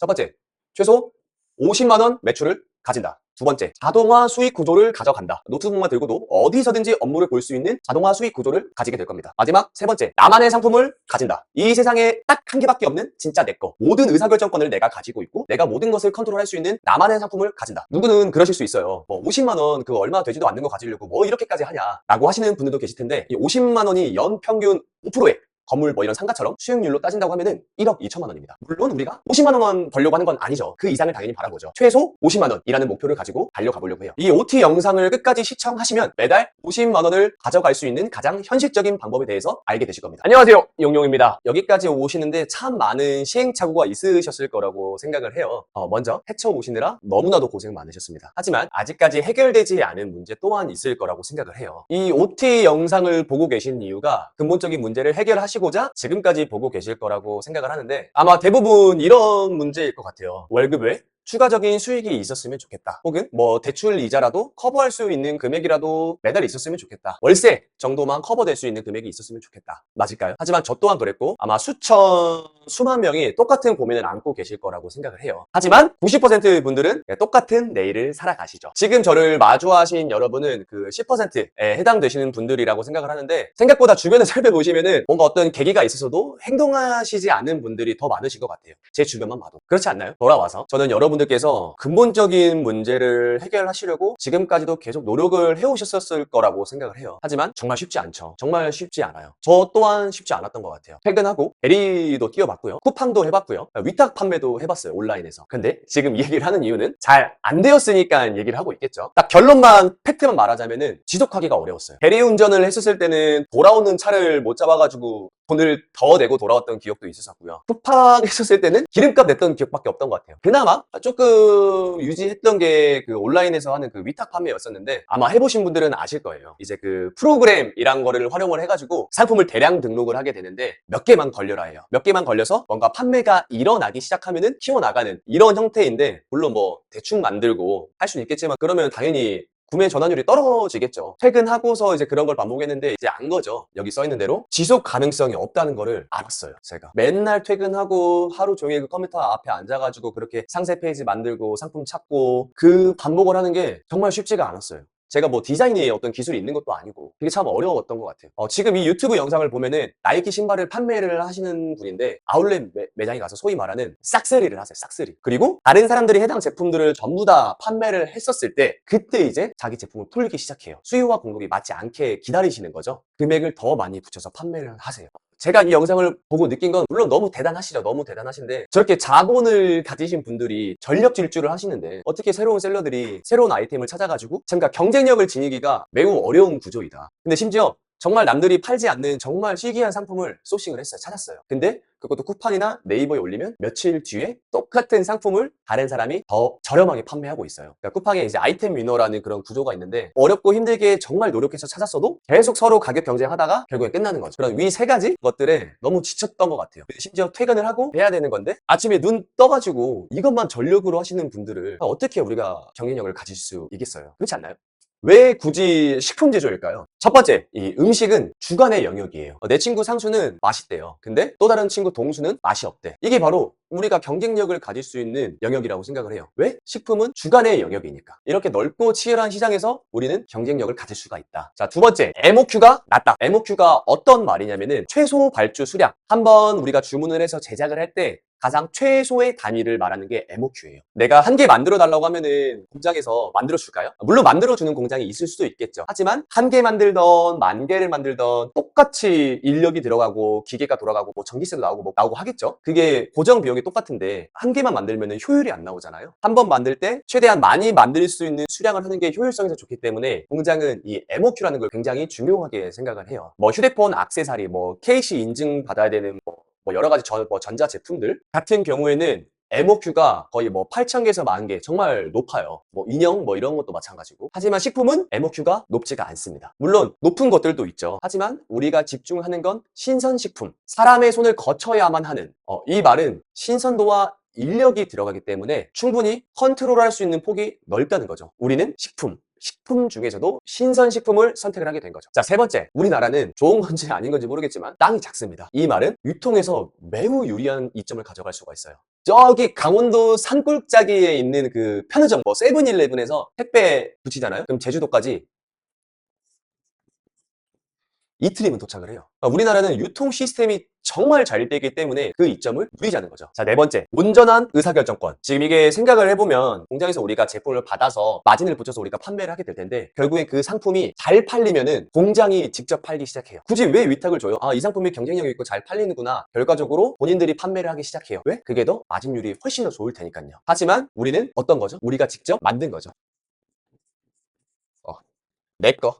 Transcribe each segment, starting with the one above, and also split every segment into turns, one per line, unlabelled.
첫 번째, 최소 50만 원 매출을 가진다. 두 번째, 자동화 수익 구조를 가져간다. 노트북만 들고도 어디서든지 업무를 볼 수 있는 자동화 수익 구조를 가지게 될 겁니다. 마지막 세 번째, 나만의 상품을 가진다. 이 세상에 딱 한 개밖에 없는 진짜 내 거. 모든 의사결정권을 내가 가지고 있고 내가 모든 것을 컨트롤할 수 있는 나만의 상품을 가진다. 누구는 그러실 수 있어요. 뭐 50만 원 그 얼마 되지도 않는 거 가지려고 뭐 이렇게까지 하냐 라고 하시는 분들도 계실 텐데, 이 50만 원이 연 평균 5%의 건물 뭐 이런 상가처럼 수익률로 따진다고 하면은 1억 2천만 원입니다. 물론 우리가 50만 원 벌려고 하는 건 아니죠. 그 이상을 당연히 바라보죠. 최소 50만 원이라는 목표를 가지고 달려가 보려고 해요. 이 OT 영상을 끝까지 시청하시면 매달 50만 원을 가져갈 수 있는 가장 현실적인 방법에 대해서 알게 되실 겁니다. 안녕하세요, 용용입니다. 여기까지 오시는데 참 많은 시행착오가 있으셨을 거라고 생각을 해요. 먼저 헤쳐오시느라 너무나도 고생 많으셨습니다. 하지만 아직까지 해결되지 않은 문제 또한 있을 거라고 생각을 해요. 이 OT 영상을 보고 계신 이유가 근본적인 문제를 해결하시고 고자 지금까지 보고 계실 거라고 생각을 하는데, 아마 대부분 이런 문제일 것 같아요. 월급 외 추가적인 수익이 있었으면 좋겠다. 혹은 뭐 대출 이자라도 커버할 수 있는 금액이라도 매달 있었으면 좋겠다. 월세 정도만 커버될 수 있는 금액이 있었으면 좋겠다. 맞을까요? 하지만 저 또한 그랬고 아마 수만 명이 똑같은 고민을 안고 계실 거라고 생각을 해요. 하지만 90% 분들은 똑같은 내일을 살아가시죠. 지금 저를 마주하신 여러분은 그 10%에 해당되시는 분들이라고 생각을 하는데, 생각보다 주변을 살펴보시면은 뭔가 어떤 계기가 있어서도 행동하시지 않는 분들이 더 많으신 것 같아요. 제 주변만 봐도. 그렇지 않나요? 돌아와서 저는 여러분들께서 근본적인 문제를 해결하시려고 지금까지도 계속 노력을 해오셨을 거라고 생각을 해요. 하지만 정말 쉽지 않죠. 정말 쉽지 않아요. 저 또한 쉽지 않았던 것 같아요. 퇴근하고 대리도 뛰어봤고요. 쿠팡도 해봤고요. 위탁 판매도 해봤어요. 온라인에서. 근데 지금 이 얘기를 하는 이유는 잘 안 되었으니까 얘기를 하고 있겠죠. 딱 결론만 팩트만 말하자면은 지속하기가 어려웠어요. 대리운전을 했었을 때는 돌아오는 차를 못 잡아가지고 돈을 더 내고 돌아왔던 기억도 있었고요. 쿠팡 했었을 때는 기름값 냈던 기억밖에 없던 것 같아요. 그나마 조금 유지했던 게 그 온라인에서 하는 그 위탁 판매였었는데, 아마 해보신 분들은 아실 거예요. 이제 그 프로그램이란 거를 활용을 해가지고 상품을 대량 등록을 하게 되는데 몇 개만 걸려라 해요. 몇 개만 걸려서 뭔가 판매가 일어나기 시작하면은 키워나가는 이런 형태인데, 물론 뭐 대충 만들고 할 수는 있겠지만 그러면 당연히 구매 전환율이 떨어지겠죠. 퇴근하고서 이제 그런 걸 반복했는데 이제 안 거죠. 여기 써 있는 대로 지속 가능성이 없다는 거를 알았어요. 제가 맨날 퇴근하고 하루 종일 그 컴퓨터 앞에 앉아가지고 그렇게 상세 페이지 만들고 상품 찾고 그 반복을 하는 게 정말 쉽지가 않았어요. 제가 뭐 디자인에 어떤 기술이 있는 것도 아니고 되게 참 어려웠던 것 같아요. 지금 이 유튜브 영상을 보면은 나이키 신발을 판매를 하시는 분인데, 아울렛 매장에 가서 소위 말하는 싹쓸이를 하세요. 싹쓸이. 그리고 다른 사람들이 해당 제품들을 전부 다 판매를 했었을 때 그때 이제 자기 제품을 풀기 시작해요. 수요와 공급이 맞지 않게 기다리시는 거죠. 금액을 더 많이 붙여서 판매를 하세요. 제가 이 영상을 보고 느낀 건, 물론 너무 대단하시죠. 너무 대단하신데 저렇게 자본을 가지신 분들이 전력 질주를 하시는데 어떻게 새로운 셀러들이 새로운 아이템을 찾아가지고 참가 경쟁력을 지니기가 매우 어려운 구조이다. 근데 심지어 정말 남들이 팔지 않는 정말 희귀한 상품을 소싱을 했어요. 찾았어요. 근데 그것도 쿠팡이나 네이버에 올리면 며칠 뒤에 똑같은 상품을 다른 사람이 더 저렴하게 판매하고 있어요. 그러니까 쿠팡에 이제 아이템 위너라는 그런 구조가 있는데, 어렵고 힘들게 정말 노력해서 찾았어도 계속 서로 가격 경쟁하다가 결국에 끝나는 거죠. 그런 위 세 가지 것들에 너무 지쳤던 것 같아요. 심지어 퇴근을 하고 해야 되는 건데 아침에 눈 떠가지고 이것만 전력으로 하시는 분들을 어떻게 우리가 경쟁력을 가질 수 있겠어요? 그렇지 않나요? 왜 굳이 식품 제조일까요? 첫 번째, 이 음식은 주관의 영역이에요. 내 친구 상수는 맛있대요. 근데 또 다른 친구 동수는 맛이 없대. 이게 바로 우리가 경쟁력을 가질 수 있는 영역이라고 생각을 해요. 왜? 식품은 주관의 영역이니까. 이렇게 넓고 치열한 시장에서 우리는 경쟁력을 가질 수가 있다. 자, 두 번째, MOQ가 낮다. MOQ가 어떤 말이냐면은 최소 발주 수량. 한번 우리가 주문을 해서 제작을 할 때 가장 최소의 단위를 말하는 게 MOQ예요. 내가 한 개 만들어 달라고 하면은 공장에서 만들어 줄까요? 물론 만들어 주는 공장이 있을 수도 있겠죠. 하지만 한 개 만들던 만 개를 만들던 똑같이 인력이 들어가고 기계가 돌아가고 뭐 전기세도 나오고 뭐 나오고 하겠죠. 그게 고정 비용이 똑같은데 한 개만 만들면 효율이 안 나오잖아요. 한 번 만들 때 최대한 많이 만들 수 있는 수량을 하는 게 효율성에서 좋기 때문에 공장은 이 MOQ라는 걸 굉장히 중요하게 생각을 해요. 뭐 휴대폰 액세서리, 뭐 KC 인증 받아야 되는 뭐 여러 가지 전자 제품들 같은 경우에는 MOQ가 거의 뭐 8,000개에서 10,000개 정말 높아요. 뭐 인형 뭐 이런 것도 마찬가지고. 하지만 식품은 MOQ가 높지가 않습니다. 물론 높은 것들도 있죠. 하지만 우리가 집중하는 건 신선식품. 사람의 손을 거쳐야만 하는 이 말은 신선도와 인력이 들어가기 때문에 충분히 컨트롤할 수 있는 폭이 넓다는 거죠. 우리는 식품 중에서도 신선식품을 선택을 하게 된 거죠. 자, 세 번째, 우리나라는 좋은 건지 아닌 건지 모르겠지만 땅이 작습니다. 이 말은 유통에서 매우 유리한 이점을 가져갈 수가 있어요. 저기 강원도 산골짜기에 있는 그 편의점, 뭐 세븐일레븐에서 택배 붙이잖아요? 그럼 제주도까지 이틀이면 도착을 해요. 우리나라는 유통 시스템이 정말 잘 되기 때문에 그 이점을 누리자는 거죠. 자, 네 번째. 온전한 의사결정권. 지금 이게 생각을 해보면 공장에서 우리가 제품을 받아서 마진을 붙여서 우리가 판매를 하게 될 텐데 결국엔 그 상품이 잘 팔리면은 공장이 직접 팔기 시작해요. 굳이 왜 위탁을 줘요? 아, 이 상품이 경쟁력이 있고 잘 팔리는구나. 결과적으로 본인들이 판매를 하기 시작해요. 왜? 그게 더 마진율이 훨씬 더 좋을 테니까요. 하지만 우리는 어떤 거죠? 우리가 직접 만든 거죠. 어, 내 거.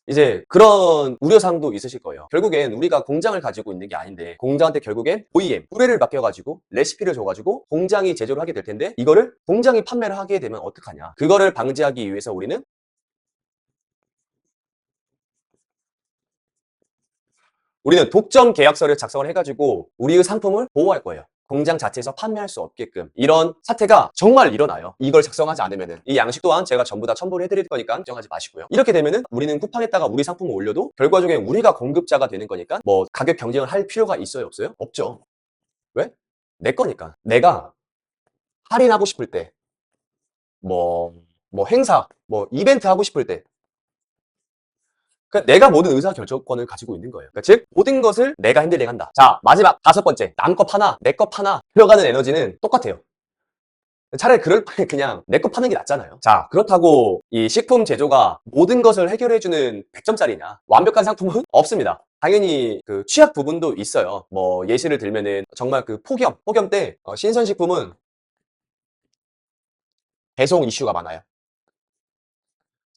이제 그런 우려사항도 있으실 거예요. 결국엔 우리가 공장을 가지고 있는 게 아닌데 공장한테 결국엔 OEM, 의뢰를 맡겨가지고 레시피를 줘가지고 공장이 제조를 하게 될 텐데 이거를 공장이 판매를 하게 되면 어떡하냐. 그거를 방지하기 위해서 우리는 독점 계약서를 작성을 해가지고 우리의 상품을 보호할 거예요. 공장 자체에서 판매할 수 없게끔. 이런 사태가 정말 일어나요. 이걸 작성하지 않으면은. 이 양식 또한 제가 전부 다 첨부를 해드릴 거니까 걱정하지 마시고요. 이렇게 되면은 우리는 쿠팡에다가 우리 상품을 올려도 결과적인 우리가 공급자가 되는 거니까 뭐 가격 경쟁을 할 필요가 있어요, 없어요? 없죠. 왜? 내 거니까. 내가 할인하고 싶을 때, 뭐, 뭐 행사, 뭐 이벤트 하고 싶을 때 그러니까 내가 모든 의사결정권을 가지고 있는 거예요. 그러니까 즉 모든 것을 내가 핸들링 한다. 자, 마지막 다섯 번째. 남 거 파나 내 거 파나 들어가는 에너지는 똑같아요. 차라리 그럴 바에 그냥 내 거 파는 게 낫잖아요. 자, 그렇다고 이 식품 제조가 모든 것을 해결해주는 100점짜리냐? 완벽한 상품은 없습니다. 당연히 그 취약 부분도 있어요. 뭐 예시를 들면은 정말 그 폭염 때 신선식품은 배송 이슈가 많아요.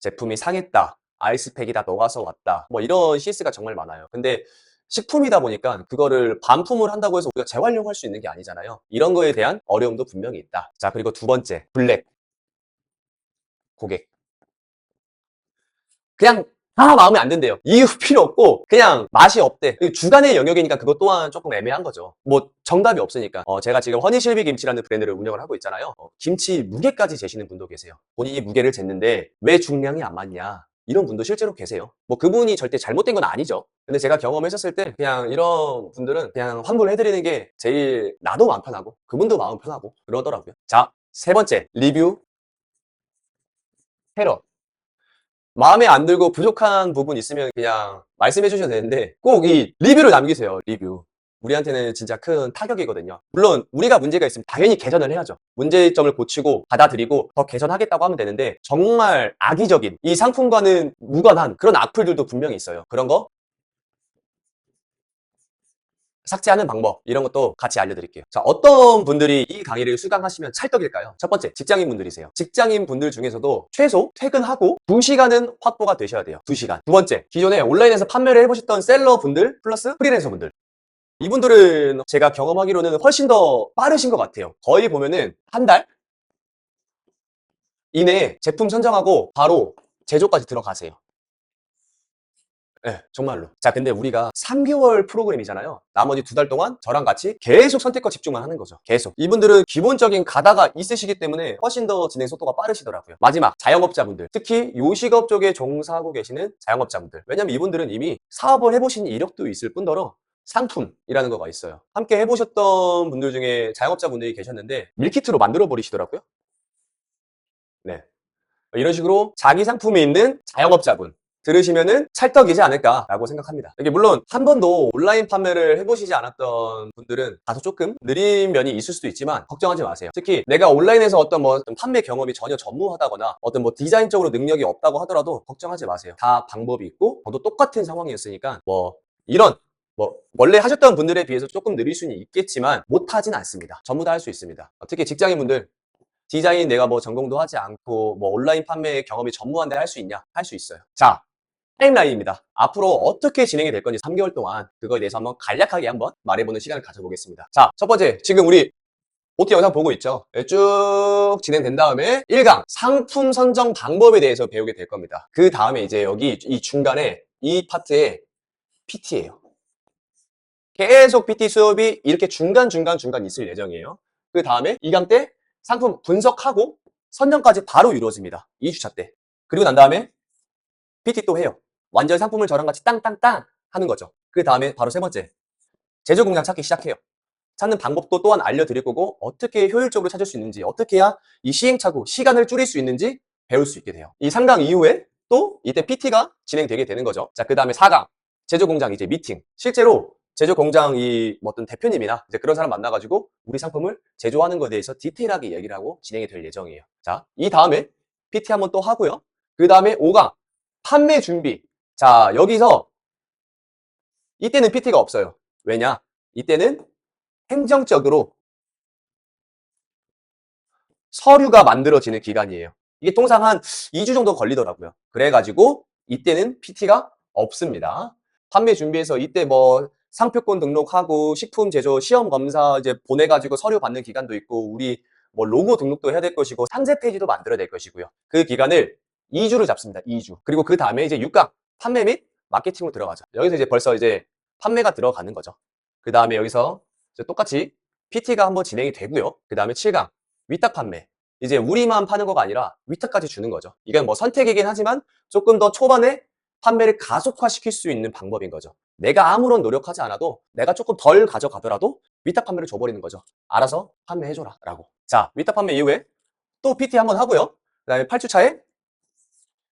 제품이 상했다. 아이스팩이 다 녹아서 왔다. 뭐 이런 CS가 정말 많아요. 근데 식품이다 보니까 그거를 반품을 한다고 해서 우리가 재활용할 수 있는 게 아니잖아요. 이런 거에 대한 어려움도 분명히 있다. 자, 그리고 두 번째, 블랙 고객. 그냥 다 마음에 안 든대요. 이유 필요 없고 그냥 맛이 없대. 주간의 영역이니까 그것 또한 조금 애매한 거죠. 뭐 정답이 없으니까. 제가 지금 허니실비 김치라는 브랜드를 운영을 하고 있잖아요. 김치 무게까지 재시는 분도 계세요. 본인이 무게를 쟀는데 왜 중량이 안 맞냐. 이런 분도 실제로 계세요. 뭐 그분이 절대 잘못된 건 아니죠. 근데 제가 경험했었을 때 그냥 이런 분들은 그냥 환불을 해드리는 게 제일 나도 마음 편하고 그분도 마음 편하고 그러더라고요. 자, 세 번째 리뷰 테러. 마음에 안 들고 부족한 부분 있으면 그냥 말씀해 주셔도 되는데 꼭 이 리뷰를 남기세요. 리뷰. 우리한테는 진짜 큰 타격이거든요. 물론 우리가 문제가 있으면 당연히 개선을 해야죠. 문제점을 고치고 받아들이고 더 개선하겠다고 하면 되는데 정말 악의적인 이 상품과는 무관한 그런 악플들도 분명히 있어요. 그런 거 삭제하는 방법 이런 것도 같이 알려드릴게요. 자, 어떤 분들이 이 강의를 수강하시면 찰떡일까요? 첫 번째, 직장인 분들이세요. 직장인 분들 중에서도 최소 퇴근하고 2시간은 확보가 되셔야 돼요. 2시간. 두 번째, 기존에 온라인에서 판매를 해보셨던 셀러 분들 플러스 프리랜서 분들. 이분들은 제가 경험하기로는 훨씬 더 빠르신 것 같아요. 거의 보면은 한 달 이내에 제품 선정하고 바로 제조까지 들어가세요. 네, 정말로. 자, 근데 우리가 3개월 프로그램이잖아요. 나머지 2달 동안 저랑 같이 계속 선택과 집중만 하는 거죠. 계속. 이분들은 기본적인 가다가 있으시기 때문에 훨씬 더 진행 속도가 빠르시더라고요. 마지막, 자영업자분들. 특히 요식업 쪽에 종사하고 계시는 자영업자분들. 왜냐면 이분들은 이미 사업을 해보신 이력도 있을 뿐더러 상품이라는 거가 있어요. 함께 해보셨던 분들 중에 자영업자분들이 계셨는데 밀키트로 만들어 버리시더라고요. 네. 이런 식으로 자기 상품이 있는 자영업자분 들으시면은 찰떡이지 않을까라고 생각합니다. 이게 물론 한 번도 온라인 판매를 해보시지 않았던 분들은 다소 조금 느린 면이 있을 수도 있지만 걱정하지 마세요. 특히 내가 온라인에서 어떤 뭐 판매 경험이 전혀 전무하다거나 어떤 뭐 디자인적으로 능력이 없다고 하더라도 걱정하지 마세요. 다 방법이 있고 저도 똑같은 상황이었으니까 뭐 이런 뭐 원래 하셨던 분들에 비해서 조금 느릴 수는 있겠지만 못하진 않습니다. 전부 다 할 수 있습니다. 특히 직장인분들 디자인 내가 뭐 전공도 하지 않고 뭐 온라인 판매 경험이 전무한데 할 수 있냐? 할 수 있어요. 자, 타임라인입니다. 앞으로 어떻게 진행이 될 건지 3개월 동안 그거에 대해서 한번 간략하게 한번 말해보는 시간을 가져보겠습니다. 자, 첫 번째, 지금 우리 OT 영상 보고 있죠? 네, 쭉 진행된 다음에 1강 상품 선정 방법에 대해서 배우게 될 겁니다. 그 다음에 이제 여기 이 중간에 이 파트에 PT예요. 계속 PT 수업이 이렇게 중간 있을 예정이에요. 그 다음에 2강 때 상품 분석하고 선정까지 바로 이루어집니다. 2주차 때. 그리고 난 다음에 PT 또 해요. 완전 상품을 저랑 같이 땅땅땅 하는 거죠. 그 다음에 바로 세 번째. 제조 공장 찾기 시작해요. 찾는 방법도 또한 알려드릴 거고 어떻게 효율적으로 찾을 수 있는지 어떻게 해야 이 시행착오 시간을 줄일 수 있는지 배울 수 있게 돼요. 이 3강 이후에 또 이때 PT가 진행되게 되는 거죠. 자, 그 다음에 4강 제조공장 이제 미팅. 실제로 제조공장 이 어떤 대표님이나 이제 그런 사람 만나가지고 우리 상품을 제조하는 것에 대해서 디테일하게 얘기를 하고 진행이 될 예정이에요. 자, 이 다음에 PT 한번 또 하고요. 그 다음에 5강 판매 준비. 자, 여기서 이때는 PT가 없어요. 왜냐? 이때는 행정적으로 서류가 만들어지는 기간이에요. 이게 통상 한 2주 정도 걸리더라고요. 그래가지고 이때는 PT가 없습니다. 판매 준비해서 이때 뭐 상표권 등록하고 식품 제조 시험 검사 이제 보내가지고 서류 받는 기간도 있고 우리 뭐 로고 등록도 해야 될 것이고 상세 페이지도 만들어야 될 것이고요. 그 기간을 2주를 잡습니다. 2주. 그리고 그 다음에 이제 6강 판매 및 마케팅으로 들어가죠. 여기서 이제 벌써 이제 판매가 들어가는 거죠. 그 다음에 여기서 이제 똑같이 PT가 한번 진행이 되고요. 그 다음에 7강 위탁 판매. 이제 우리만 파는 거가 아니라 위탁까지 주는 거죠. 이건 뭐 선택이긴 하지만 조금 더 초반에 판매를 가속화시킬 수 있는 방법인 거죠. 내가 아무런 노력하지 않아도 내가 조금 덜 가져가더라도 위탁 판매를 줘버리는 거죠. 알아서 판매해줘라 라고. 자, 위탁 판매 이후에 또 PT 한번 하고요. 그 다음에 8주 차에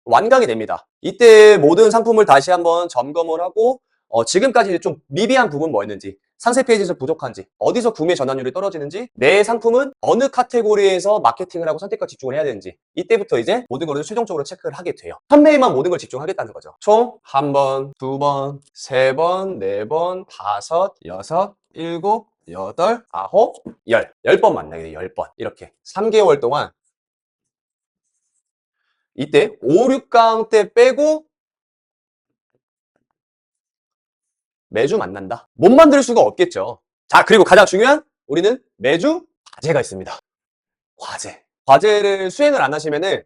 완강이 됩니다. 이때 모든 상품을 다시 한번 점검을 하고 지금까지 좀 미비한 부분 뭐였는지 상세 페이지에서 부족한지 어디서 구매 전환율이 떨어지는지 내 상품은 어느 카테고리에서 마케팅을 하고 선택과 집중을 해야 되는지 이때부터 이제 모든 것을 최종적으로 체크를 하게 돼요. 판매에만 모든 걸 집중하겠다는 거죠. 총 한 번, 두 번, 세 번, 네 번, 다섯, 여섯, 일곱, 여덟, 아홉, 열. 10번 만나게 돼요. 10번. 이렇게 3개월 동안 이때 5, 6강 때 빼고 매주 만난다. 못 만들 수가 없겠죠. 자, 그리고 가장 중요한 우리는 매주 과제가 있습니다. 과제를 수행을 안 하시면은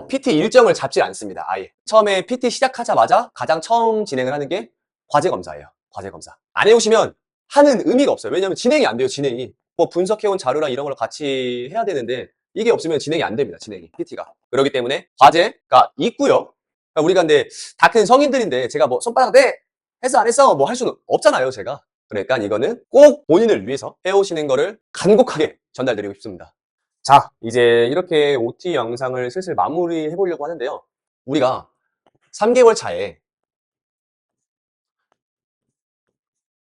PT 일정을 잡지 않습니다. 아예. 처음에 PT 시작하자마자 가장 처음 진행을 하는 게 과제 검사예요. 과제 검사. 안 해오시면 하는 의미가 없어요. 왜냐하면 진행이 안 돼요. 진행이. 뭐 분석해온 자료랑 이런 걸 같이 해야 되는데 이게 없으면 진행이 안 됩니다. 진행이. PT가. 그렇기 때문에 과제가 있고요. 그러니까 우리가 근데 다 큰 성인들인데 제가 뭐 손바닥 대 했어 안 했어 뭐 할 수는 없잖아요. 제가. 그러니까 이거는 꼭 본인을 위해서 해오시는 거를 간곡하게 전달드리고 싶습니다. 자, 이제 이렇게 OT 영상을 슬슬 마무리해 보려고 하는데요. 우리가 3개월 차에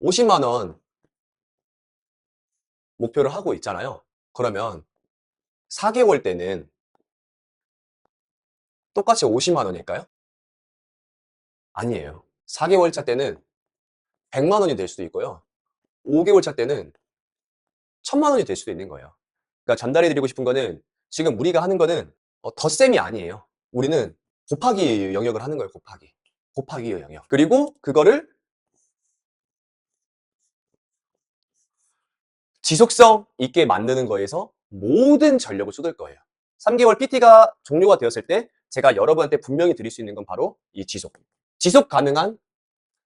50만 원 목표를 하고 있잖아요. 그러면 4개월 때는 똑같이 50만 원일까요? 아니에요. 4개월 차 때는 100만 원이 될 수도 있고요. 5개월 차 때는 1000만 원이 될 수도 있는 거예요. 그러니까 전달해 드리고 싶은 거는 지금 우리가 하는 거는 덧셈이 아니에요. 우리는 곱하기 영역을 하는 거예요. 곱하기. 곱하기 영역. 그리고 그거를 지속성 있게 만드는 거에서 모든 전력을 쏟을 거예요. 3개월 PT가 종료가 되었을 때 제가 여러분한테 분명히 드릴 수 있는 건 바로 이 지속 가능한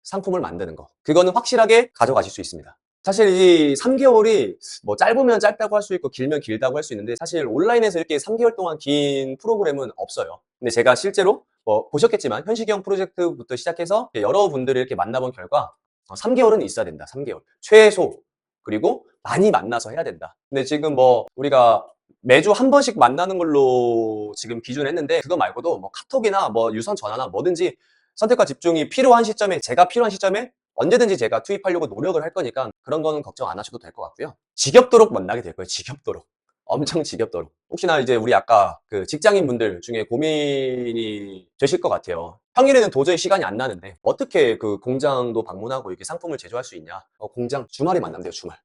상품을 만드는 거. 그거는 확실하게 가져가실 수 있습니다. 사실 이 3개월이 뭐 짧으면 짧다고 할 수 있고 길면 길다고 할 수 있는데 사실 온라인에서 이렇게 3개월 동안 긴 프로그램은 없어요. 근데 제가 실제로 뭐 보셨겠지만 현시경 프로젝트부터 시작해서 여러분들을 이렇게 만나본 결과 3개월은 있어야 된다. 3개월. 최소. 그리고 많이 만나서 해야 된다. 근데 지금 뭐 우리가 매주 한 번씩 만나는 걸로 지금 기준했는데 그거 말고도 뭐 카톡이나 뭐 유선 전화나 뭐든지 선택과 집중이 필요한 시점에 제가 필요한 시점에 언제든지 제가 투입하려고 노력을 할 거니까 그런 거는 걱정 안 하셔도 될 것 같고요. 지겹도록 만나게 될 거예요. 지겹도록. 엄청 지겹도록. 혹시나 이제 우리 아까 그 직장인 분들 중에 고민이 되실 것 같아요. 평일에는 도저히 시간이 안 나는데 어떻게 그 공장도 방문하고 이렇게 상품을 제조할 수 있냐? 공장 주말에 만나면 돼요. 주말.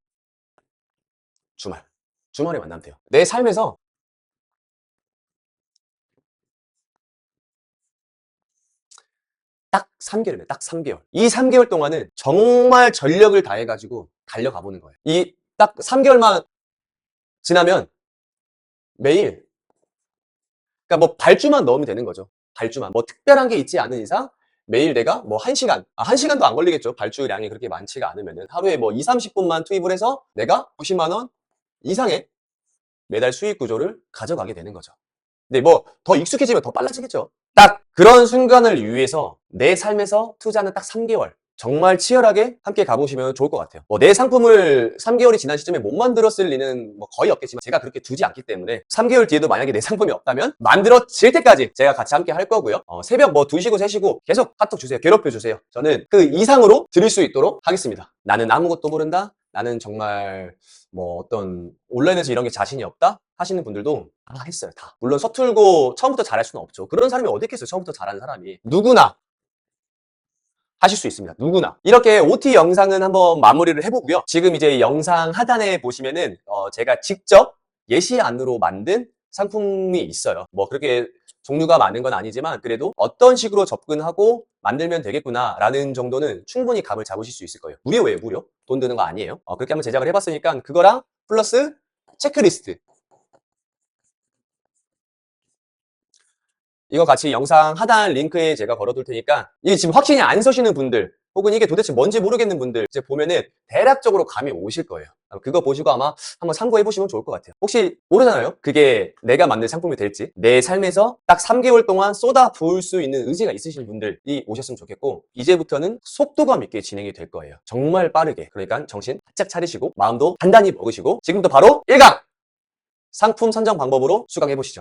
주말. 주말에 만나면 돼요. 내 삶에서 딱 3개월이에요. 딱 3개월. 이 3개월 동안은 정말 전력을 다해가지고 달려가 보는 거예요. 이 딱 3개월만 지나면 매일, 그러니까 뭐 발주만 넣으면 되는 거죠. 발주만. 뭐 특별한 게 있지 않은 이상 매일 내가 뭐 1시간, 1시간도 안 걸리겠죠. 발주량이 그렇게 많지가 않으면은. 하루에 뭐 2, 30분만 투입을 해서 내가 90만 원 이상의 매달 수익 구조를 가져가게 되는 거죠. 근데 뭐 더 익숙해지면 더 빨라지겠죠. 딱 그런 순간을 위해서 내 삶에서 투자는 딱 3개월. 정말 치열하게 함께 가보시면 좋을 것 같아요. 뭐 내 상품을 3개월이 지난 시점에 못 만들었을 리는 뭐 거의 없겠지만 제가 그렇게 두지 않기 때문에 3개월 뒤에도 만약에 내 상품이 없다면 만들어질 때까지 제가 같이 함께 할 거고요. 새벽 뭐 2시고 3시고 계속 카톡 주세요. 괴롭혀 주세요. 저는 그 이상으로 드릴 수 있도록 하겠습니다. 나는 아무것도 모른다. 나는 정말 뭐 어떤 온라인에서 이런 게 자신이 없다 하시는 분들도 다 했어요. 다. 물론 서툴고 처음부터 잘할 수는 없죠. 그런 사람이 어디 있겠어요. 처음부터 잘하는 사람이. 누구나 하실 수 있습니다. 누구나. 이렇게 OT 영상은 한번 마무리를 해보고요. 지금 이제 영상 하단에 보시면은 제가 직접 예시안으로 만든 상품이 있어요. 뭐 그렇게 종류가 많은 건 아니지만 그래도 어떤 식으로 접근하고 만들면 되겠구나라는 정도는 충분히 감을 잡으실 수 있을 거예요. 무료예요, 무료. 돈 드는 거 아니에요. 그렇게 한번 제작을 해봤으니까 그거랑 플러스 체크리스트. 이거 같이 영상 하단 링크에 제가 걸어둘 테니까 이게 지금 확신이 안 서시는 분들 혹은 이게 도대체 뭔지 모르겠는 분들 이제 보면은 대략적으로 감이 오실 거예요. 그거 보시고 아마 한번 참고해 보시면 좋을 것 같아요. 혹시 모르잖아요. 그게 내가 만든 상품이 될지. 내 삶에서 딱 3개월 동안 쏟아 부을 수 있는 의지가 있으신 분들이 오셨으면 좋겠고 이제부터는 속도감 있게 진행이 될 거예요. 정말 빠르게. 그러니까 정신 바짝 차리시고 마음도 단단히 먹으시고 지금부터 바로 1강! 상품 선정 방법으로 수강해 보시죠.